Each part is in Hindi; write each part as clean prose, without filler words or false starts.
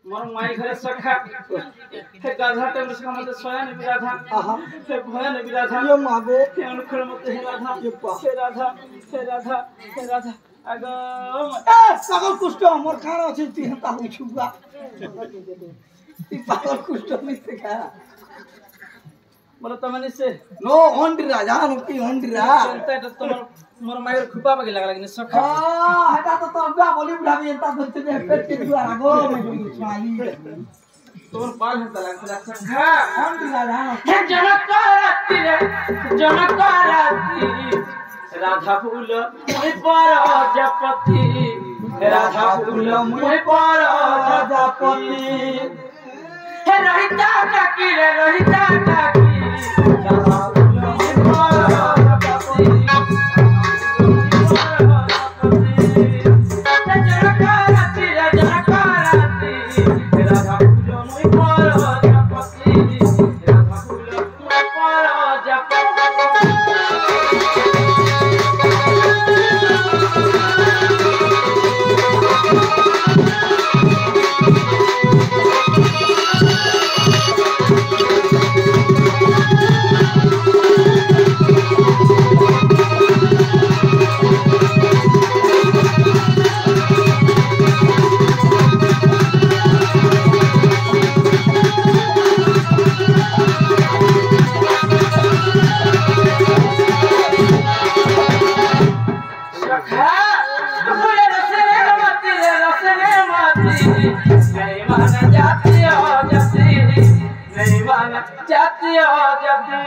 मोर माई घरे सखा हे गाधा टाइम से मत सोया ने राधा आहा हे भया ने राधा ये मागो हे अनुखर मत हे राधा हे राधा हे राधा हे राधा आगो ए पागल कुष्ट मोर खाना अछि ती हता उछुआ ती पागल कुष्ट नि से खा बोलो तमने से नो ओंडी राजा नो की ओंडी रा चलता तो तुम मोर मायर खुपा बगे लागला कि सखा हटा तो तबा बोली बुढ़ावी एता धरते में पेट के दुआ आगो में स्वाली तोर पाल हता लागला सखा ओंडी राजा हे जनक राती राधा फूल मोय पर जपति राधा फूल मोय पर जपति हे रोहिता काकी रे रोहिता काकी राधा फूल मोय पर जपति जनक राती राधा फूल मोय पर जपति राधा फूल मोय पर जपति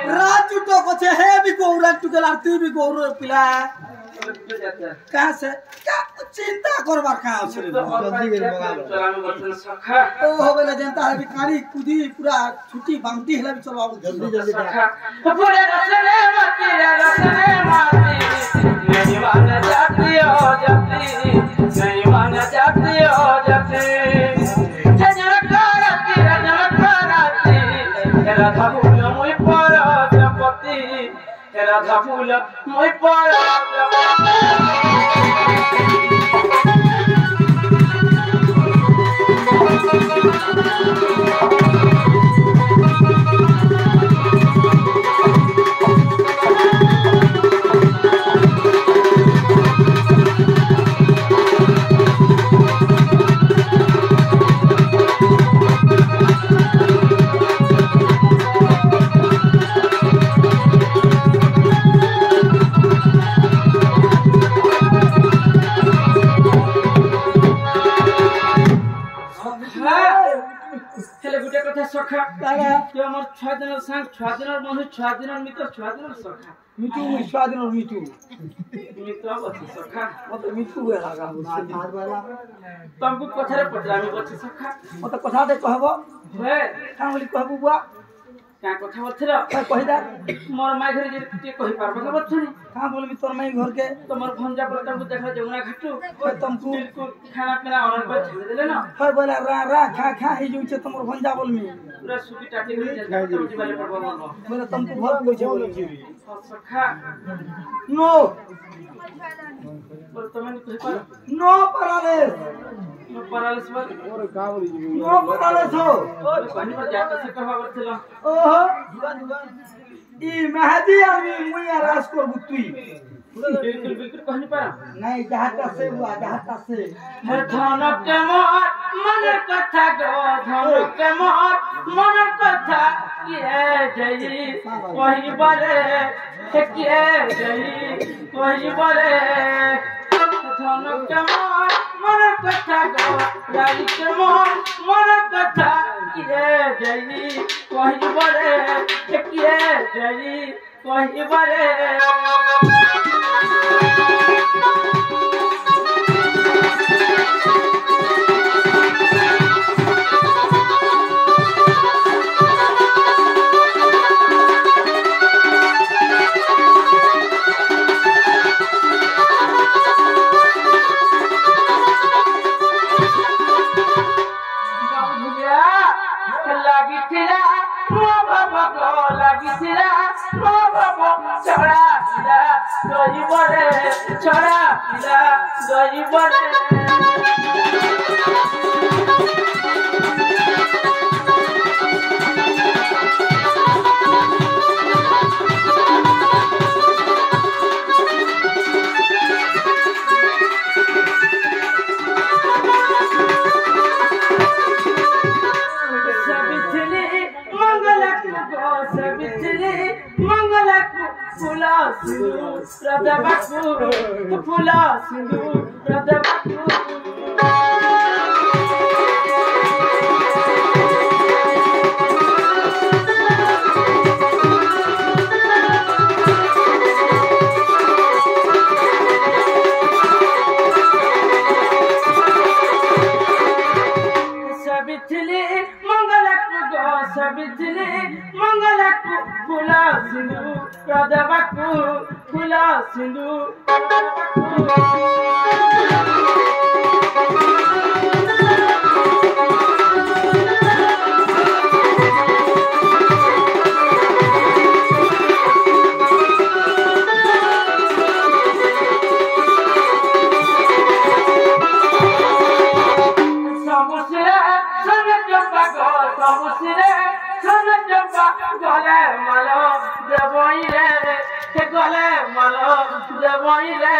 राजू तो कछे है भी गौरा टुकल आरती भी गौर पिला कहां से क्या चिंता करबा कहां से जल्दी गेल मगा सखा ओ होबेला जनता है भिखारी कुदी पूरा छुट्टी बांगती हेला भी चलवा जल्दी जल्दी सखा पूरे रसने माती नहीं मान जाती हो जाती नहीं मान जाती हो जाती राधा फूल मोय पर जपति राधा फूल मोय पर सखा तारा के हमर 6 दिन संग 6 दिन बंधु 6 दिन मित्र 6 दिन सखा मिठू 6 दिन मिठू मित्र बच्चे सखा मत मिठू वे लागा भार वाला तुमको कथारे पटरामी बच्चे सखा मत कथा दे कहबो हे का बोली कहबो बुआ का कथा बथरा कहिदा मोर माई घर जे कहि पारबो का बच्चे का बोलबी तोर माई घर के तोमर भंजा पर तुमको देखा जमुना घाटू तुमको खाना पीना ऑर्डर पर छे देले ना होय बोला रा खा ही जो छे तोमर भंजा बोलमी पूरा सुकी टाटी कर जीवाले पड़बो मानो बोला तुमको बहुत पूछे बोलमी सखा नो बोल तमने कहि पार नो परालेस बोल और का बोली नो परालेस हो और पानी पर जाता से कहवा बरथला ओहो ई महदी आमी मुया रास कर बुतुई बिल्कुल बिल्कुल कहनी पारा नहीं जहाता से हुआ जहाता से हर धनक के मोर मन कथा गो धनक के मोर मन कथा ये जई कोई बरे के जई कोई बरे धनक के मोर मन कथा गो गाड़ी के मोर मन कथा ये जई कोई बरे के जई कोई बरे छोड़ा दही बड़े सिंदूर देवाकू फुला सिंदूर देवाकू सबितले मंगलकू फुला सिंदूर देवाकू फुला सिंदूर गले मालो देवई रे गले मालो देवई रे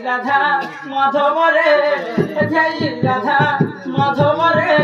राधा माधव रे जय राधा माधव रे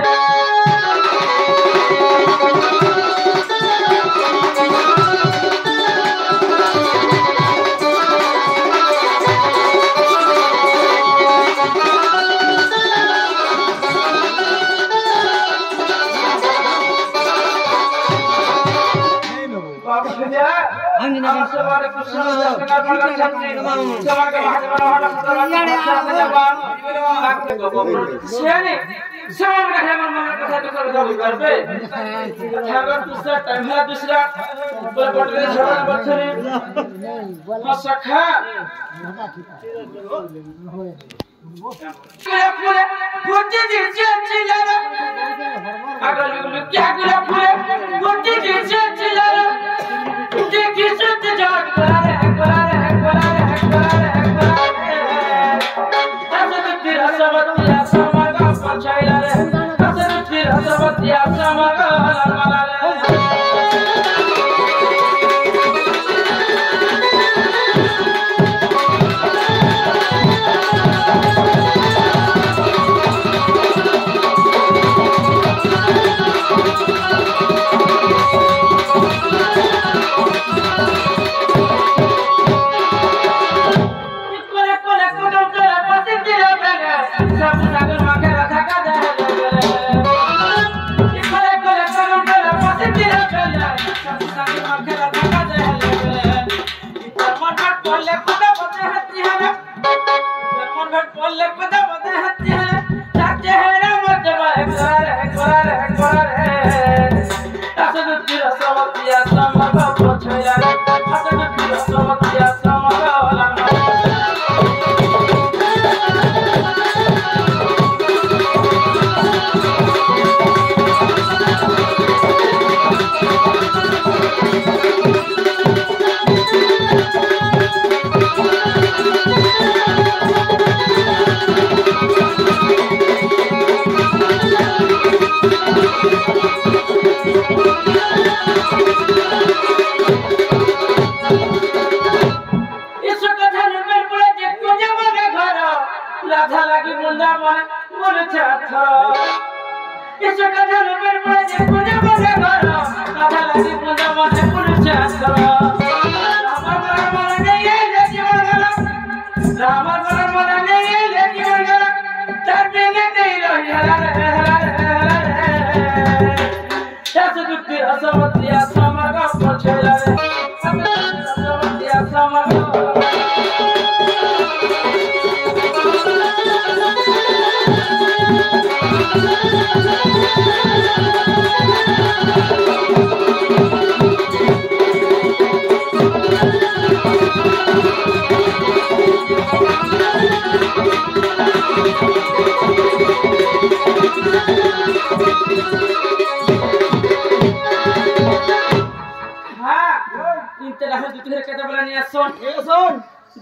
সুইটটা রাখো দুটি ধরে কেটে বলা নিয়ে আসুন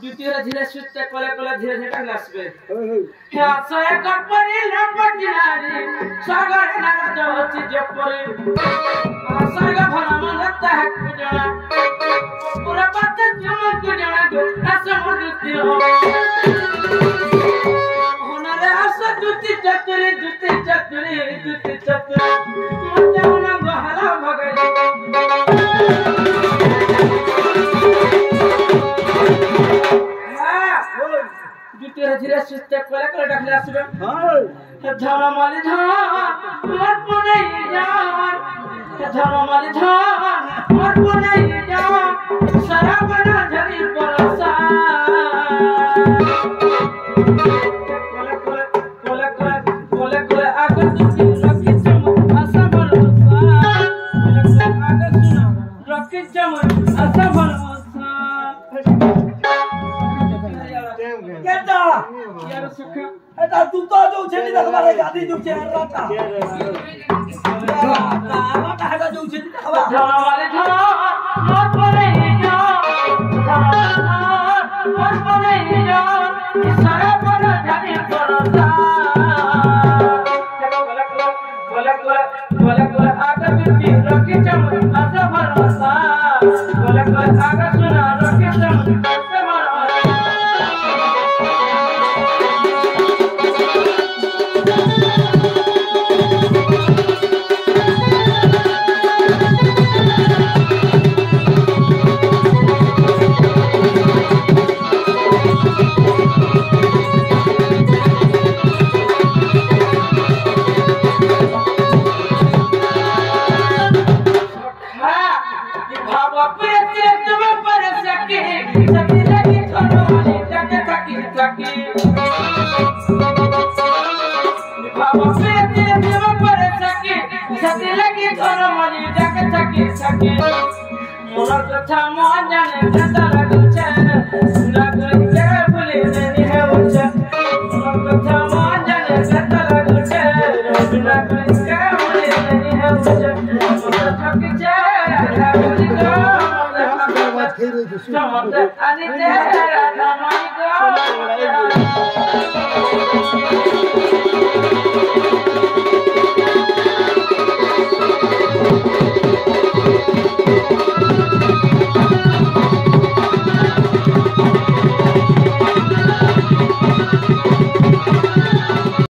দুটি ধরে ধীরে সুইটটা কলে কলে ধীরে ধীরে টাকলে আসবে হ্যাঁ সয় কপরি লম্বটি নারী সাগরে নাগা যাওছি জপরে সাগা ভরা মনতা হাক জনা পুরা বাতে জমন কো জনা গো আসম দুটি ওনারে আসা দুটি চতুরি মতে ওনা গহলা ভগাই ধীরে ধীরে সুস্থ করে করে ডাকলে আসবে ধরা মালি ধান মত বনাই যান ধরা মালি ধান মত বনাই যান সারা বনা ঝরি পরসা কোলে আগর দুটি রকি চমক আসা ভরসা আগর শুনো রকি চমক আসা ভরসা কেটা यार सुख এটা তুই তো যাচ্ছে নি দেখবারে গাদি যাচ্ছে রাতা রাতা হাটা যাচ্ছে নি দেখবা ধরামালে ধরা মত বলে যা মত বলে যা সারা বড় জানি করতা কোলে আগা বিটি রকি চমক আসা ভরসা কোলে আগা সুনা রকি চমক আসা ভরসা কথা মন জানে কথা লাগুছে লাগুছে বলে জানি হে উচ্চা কথা মন জানে কথা লাগুছে লাগুছে বলে জানি হে উচ্চা থাকি যায় লাগুছে সমত আনি তেরা নামাই গো